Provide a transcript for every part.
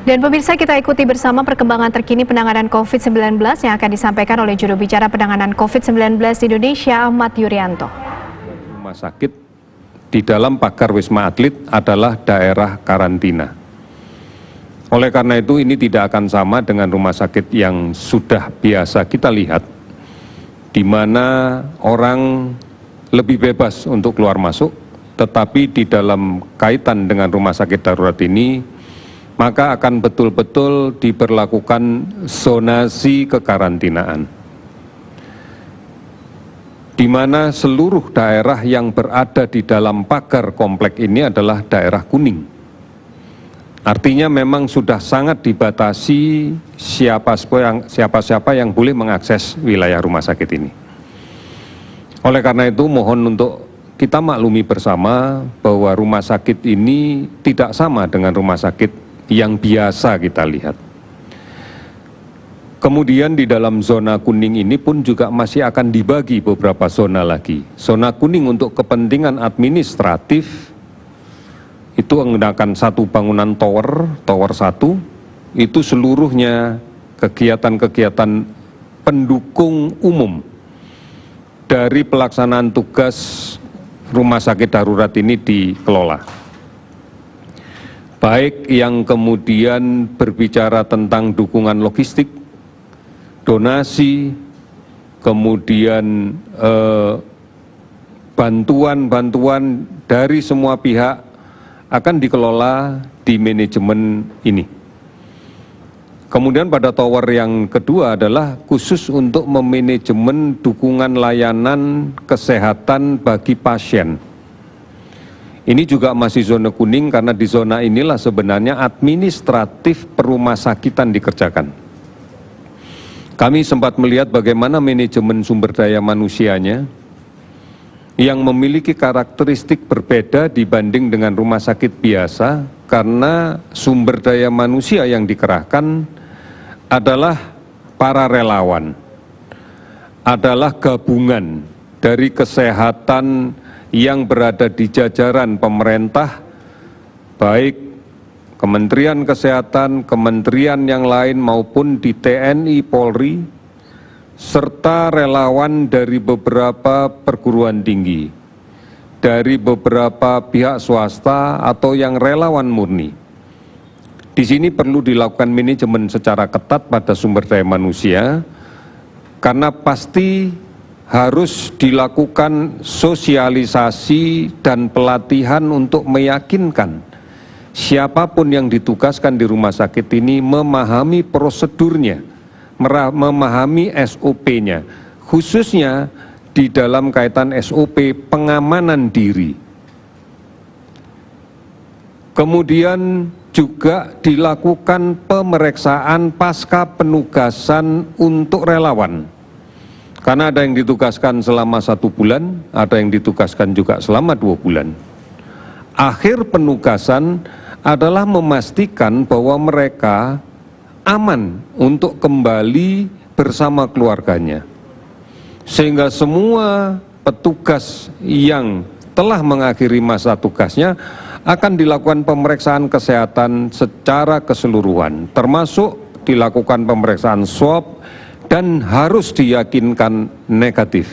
Dan pemirsa, kita ikuti bersama perkembangan terkini penanganan COVID-19 yang akan disampaikan oleh juru bicara penanganan COVID-19 di Indonesia, Ahmad Yuryanto. Rumah sakit di dalam pagar Wisma Atlet adalah daerah karantina. Oleh karena itu ini tidak akan sama dengan rumah sakit yang sudah biasa kita lihat, di mana orang lebih bebas untuk keluar masuk, tetapi di dalam kaitan dengan rumah sakit darurat ini, maka akan betul-betul diberlakukan zonasi kekarantinaan, di mana seluruh daerah yang berada di dalam pagar komplek ini adalah daerah kuning. Artinya memang sudah sangat dibatasi siapa-siapa yang boleh mengakses wilayah rumah sakit ini. Oleh karena itu mohon untuk kita maklumi bersama bahwa rumah sakit ini tidak sama dengan rumah sakit yang biasa kita lihat. Kemudian di dalam zona kuning ini pun juga masih akan dibagi beberapa zona lagi. Zona kuning untuk kepentingan administratif itu menggunakan satu bangunan tower 1, itu seluruhnya kegiatan-kegiatan pendukung umum dari pelaksanaan tugas rumah sakit darurat ini dikelola. Baik yang kemudian berbicara tentang dukungan logistik, donasi, kemudian bantuan-bantuan dari semua pihak akan dikelola di manajemen ini. Kemudian pada tower yang kedua adalah khusus untuk memanajemen dukungan layanan kesehatan bagi pasien. Ini juga masih zona kuning karena di zona inilah sebenarnya administratif perumasakitan dikerjakan. Kami sempat melihat bagaimana manajemen sumber daya manusianya yang memiliki karakteristik berbeda dibanding dengan rumah sakit biasa, karena sumber daya manusia yang dikerahkan adalah para relawan, adalah gabungan dari kesehatan yang berada di jajaran pemerintah, baik Kementerian Kesehatan, kementerian yang lain maupun di TNI, Polri, serta relawan dari beberapa perguruan tinggi, dari beberapa pihak swasta atau yang relawan murni. Di sini perlu dilakukan manajemen secara ketat pada sumber daya manusia, karena pasti harus dilakukan sosialisasi dan pelatihan untuk meyakinkan siapapun yang ditugaskan di rumah sakit ini memahami prosedurnya, memahami SOP-nya, khususnya di dalam kaitan SOP pengamanan diri. Kemudian juga dilakukan pemeriksaan pasca penugasan untuk relawan. Karena ada yang ditugaskan selama 1 bulan, ada yang ditugaskan juga selama 2 bulan. Akhir penugasan adalah memastikan bahwa mereka aman untuk kembali bersama keluarganya. Sehingga semua petugas yang telah mengakhiri masa tugasnya akan dilakukan pemeriksaan kesehatan secara keseluruhan, termasuk dilakukan pemeriksaan swab, dan harus diyakinkan negatif.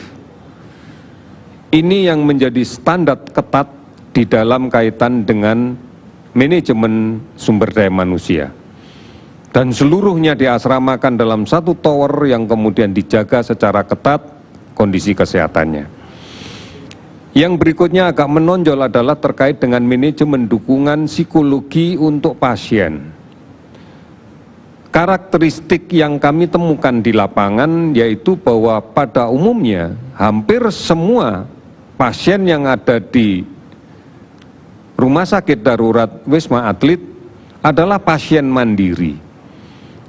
Ini yang menjadi standar ketat di dalam kaitan dengan manajemen sumber daya manusia. Dan seluruhnya diasramakan dalam satu tower yang kemudian dijaga secara ketat kondisi kesehatannya. Yang berikutnya agak menonjol adalah terkait dengan manajemen dukungan psikologi untuk pasien. Karakteristik yang kami temukan di lapangan yaitu bahwa pada umumnya hampir semua pasien yang ada di rumah sakit darurat Wisma Atlet adalah pasien mandiri.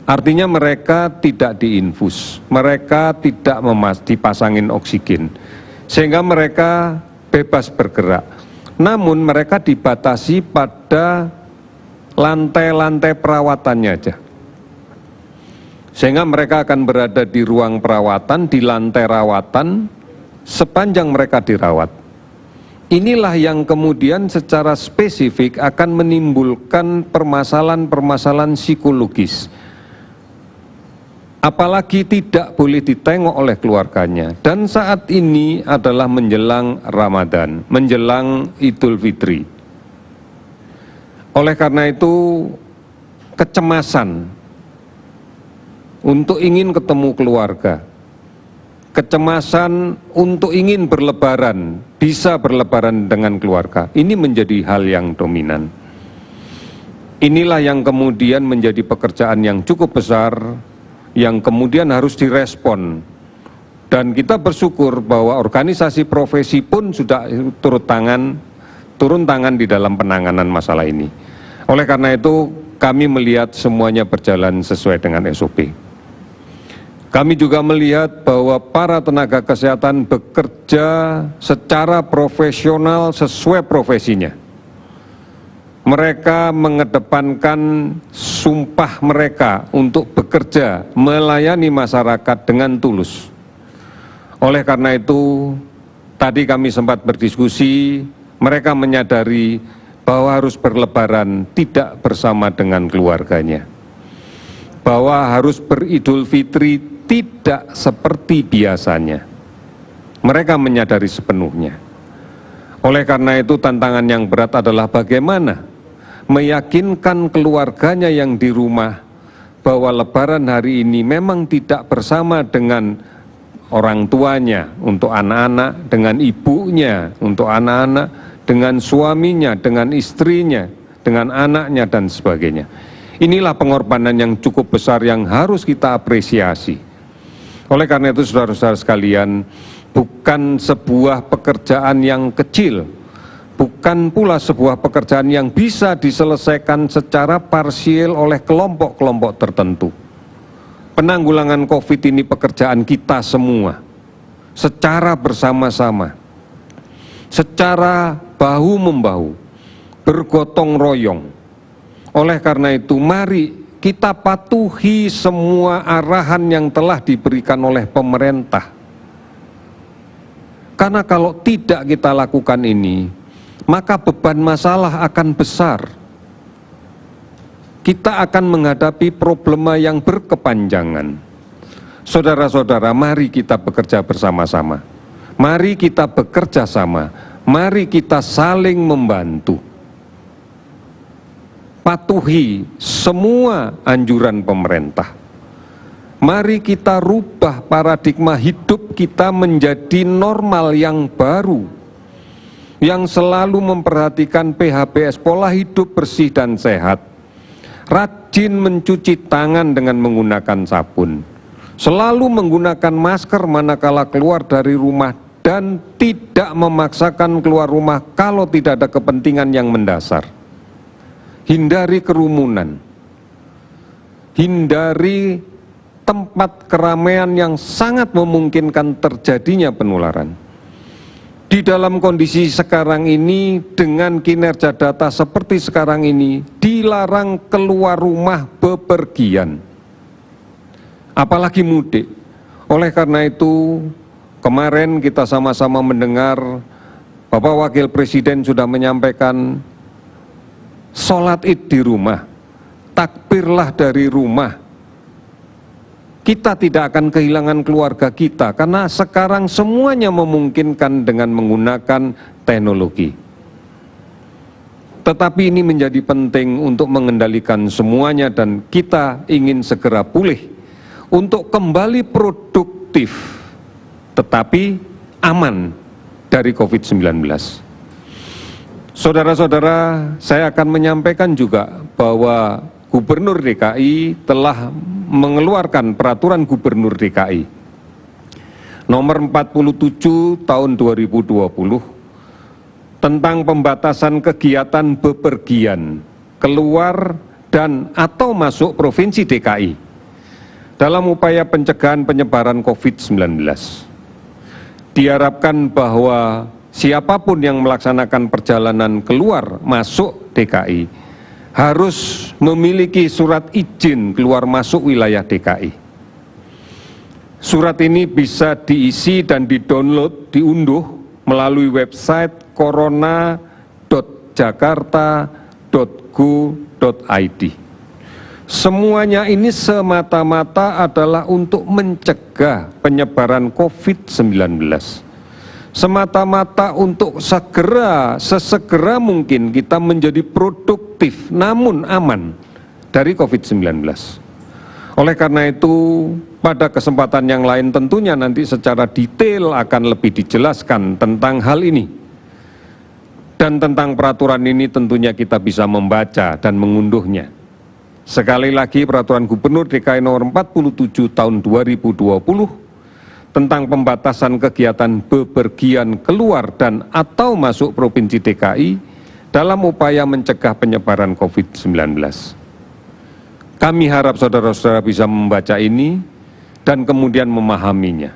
Artinya mereka tidak diinfus, mereka tidak dipasangin oksigen, sehingga mereka bebas bergerak. Namun mereka dibatasi pada lantai-lantai perawatannya aja. Sehingga mereka akan berada di ruang perawatan, di lantai rawatan, sepanjang mereka dirawat. inilah yang kemudian secara spesifik akan menimbulkan permasalahan-permasalahan psikologis. Apalagi tidak boleh ditengok oleh keluarganya. Dan saat ini adalah menjelang Ramadan, menjelang Idul Fitri. Oleh karena itu, kecemasan untuk ingin ketemu keluarga, kecemasan untuk ingin berlebaran, bisa berlebaran dengan keluarga, ini menjadi hal yang dominan. Inilah yang kemudian menjadi pekerjaan yang cukup besar, yang kemudian harus direspon. Dan kita bersyukur bahwa organisasi profesi pun sudah turun tangan di dalam penanganan masalah ini. Oleh karena itu, kami melihat semuanya berjalan sesuai dengan SOP. Kami juga melihat bahwa para tenaga kesehatan bekerja secara profesional sesuai profesinya. Mereka mengedepankan sumpah mereka untuk bekerja, melayani masyarakat dengan tulus. Oleh karena itu, tadi kami sempat berdiskusi, mereka menyadari bahwa harus berlebaran tidak bersama dengan keluarganya. Bahwa harus beridul fitri tidak seperti biasanya. Mereka menyadari sepenuhnya. Oleh karena itu, tantangan yang berat adalah bagaimana meyakinkan keluarganya yang di rumah bahwa lebaran hari ini memang tidak bersama dengan orang tuanya untuk anak-anak, dengan ibunya untuk anak-anak, dengan suaminya, dengan istrinya, dengan anaknya dan sebagainya. Inilah pengorbanan yang cukup besar yang harus kita apresiasi. Oleh karena itu, saudara-saudara sekalian, bukan sebuah pekerjaan yang kecil, bukan pula sebuah pekerjaan yang bisa diselesaikan secara parsial oleh kelompok-kelompok tertentu. Penanggulangan COVID ini pekerjaan kita semua, secara bersama-sama, secara bahu-membahu, bergotong royong. Oleh karena itu, mari kita patuhi semua arahan yang telah diberikan oleh pemerintah. Karena kalau tidak kita lakukan ini, maka beban masalah akan besar. Kita akan menghadapi problema yang berkepanjangan. Saudara-saudara, mari kita bekerja bersama-sama. Mari kita bekerja sama. Mari kita saling membantu. Patuhi semua anjuran pemerintah. Mari kita rubah paradigma hidup kita menjadi normal yang baru, yang selalu memperhatikan PHBS, pola hidup bersih dan sehat, rajin mencuci tangan dengan menggunakan sabun, selalu menggunakan masker manakala keluar dari rumah, dan tidak memaksakan keluar rumah kalau tidak ada kepentingan yang mendasar. Hindari kerumunan, hindari tempat keramaian yang sangat memungkinkan terjadinya penularan. Di dalam kondisi sekarang ini, dengan kinerja data seperti sekarang ini, dilarang keluar rumah bepergian, apalagi mudik. Oleh karena itu, kemarin kita sama-sama mendengar Bapak Wakil Presiden sudah menyampaikan, sholat Id di rumah, takbirlah dari rumah. Kita tidak akan kehilangan keluarga kita karena sekarang semuanya memungkinkan dengan menggunakan teknologi. Tetapi ini menjadi penting untuk mengendalikan semuanya dan kita ingin segera pulih untuk kembali produktif tetapi aman dari COVID-19. Saudara-saudara, saya akan menyampaikan juga bahwa Gubernur DKI telah mengeluarkan peraturan Gubernur DKI nomor 47 tahun 2020 tentang pembatasan kegiatan bepergian keluar dan atau masuk Provinsi DKI dalam upaya pencegahan penyebaran COVID-19. Diharapkan bahwa siapapun yang melaksanakan perjalanan keluar masuk DKI harus memiliki surat izin keluar masuk wilayah DKI. Surat ini bisa diisi dan didownload, diunduh melalui website corona.jakarta.go.id. Semuanya ini semata-mata adalah untuk mencegah penyebaran COVID-19. Semata-mata untuk sesegera mungkin kita menjadi produktif namun aman dari COVID-19. Oleh karena itu, pada kesempatan yang lain tentunya nanti secara detail akan lebih dijelaskan tentang hal ini. Dan tentang peraturan ini tentunya kita bisa membaca dan mengunduhnya. Sekali lagi, Peraturan Gubernur DKI Nomor 47 Tahun 2020 tentang pembatasan kegiatan bepergian keluar dan atau masuk Provinsi DKI dalam upaya mencegah penyebaran COVID-19. Kami harap saudara-saudara bisa membaca ini dan kemudian memahaminya.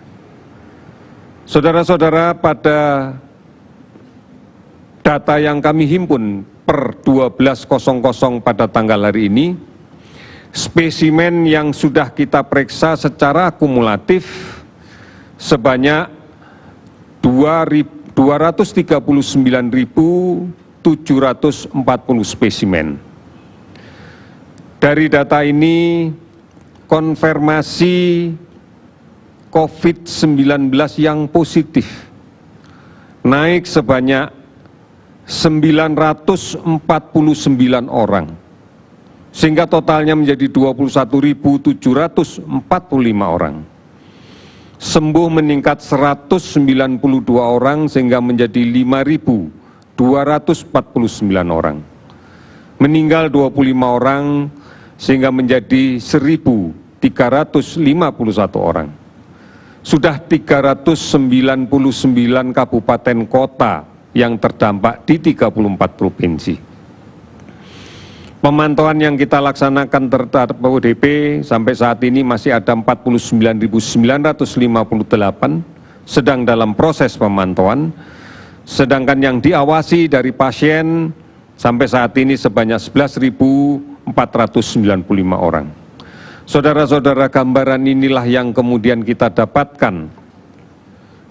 Saudara-saudara, pada data yang kami himpun per 12.00 pada tanggal hari ini, spesimen yang sudah kita periksa secara akumulatif sebanyak 239.740 spesimen. Dari data ini, konfirmasi COVID-19 yang positif naik sebanyak 949 orang, sehingga totalnya menjadi 21.745 orang. Sembuh meningkat 192 orang sehingga menjadi 5.249 orang. Meninggal 25 orang sehingga menjadi 1.351 orang. Sudah 399 kabupaten kota yang terdampak di 34 provinsi. Pemantauan yang kita laksanakan terhadap ODP sampai saat ini masih ada 49.958 sedang dalam proses pemantauan, sedangkan yang diawasi dari pasien sampai saat ini sebanyak 11.495 orang. Saudara-saudara, gambaran inilah yang kemudian kita dapatkan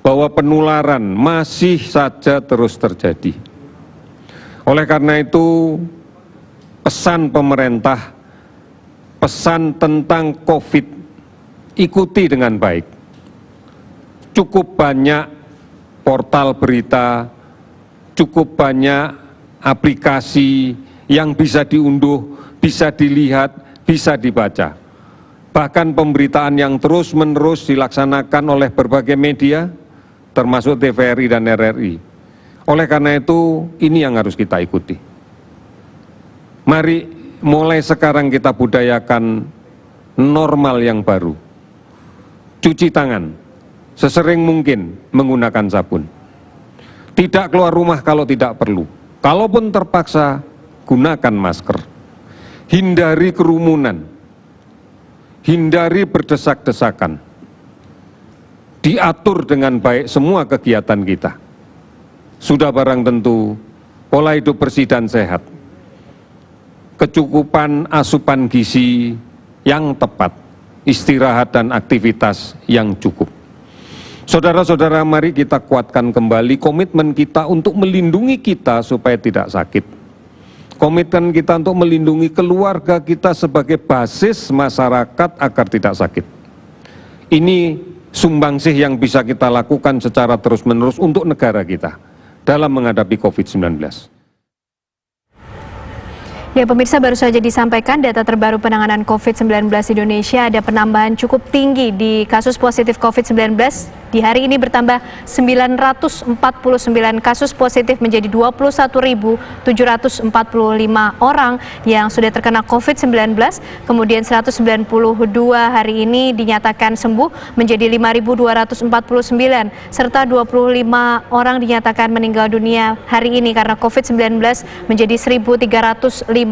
bahwa penularan masih saja terus terjadi. Oleh karena itu, pesan pemerintah, pesan tentang COVID, ikuti dengan baik. Cukup banyak portal berita, cukup banyak aplikasi yang bisa diunduh, bisa dilihat, bisa dibaca. Bahkan pemberitaan yang terus-menerus dilaksanakan oleh berbagai media, termasuk TVRI dan RRI. Oleh karena itu, ini yang harus kita ikuti. Mari mulai sekarang kita budayakan normal yang baru. Cuci tangan, sesering mungkin menggunakan sabun. Tidak keluar rumah kalau tidak perlu. Kalaupun terpaksa, gunakan masker. Hindari kerumunan. Hindari berdesak-desakan. Diatur dengan baik semua kegiatan kita. Sudah barang tentu, pola hidup bersih dan sehat. Kecukupan asupan gizi yang tepat, istirahat dan aktivitas yang cukup. Saudara-saudara, mari kita kuatkan kembali komitmen kita untuk melindungi kita supaya tidak sakit. Komitmen kita untuk melindungi keluarga kita sebagai basis masyarakat agar tidak sakit. Ini sumbangsih yang bisa kita lakukan secara terus-menerus untuk negara kita dalam menghadapi COVID-19. Ya, pemirsa, baru saja disampaikan data terbaru penanganan COVID-19 di Indonesia. Ada penambahan cukup tinggi di kasus positif COVID-19. Di hari ini bertambah 949 kasus positif menjadi 21.745 orang yang sudah terkena COVID-19. Kemudian 192 hari ini dinyatakan sembuh menjadi 5.249 serta 25 orang dinyatakan meninggal dunia hari ini karena COVID-19 menjadi 1.351.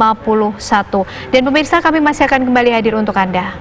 Dan pemirsa, kami masih akan kembali hadir untuk Anda.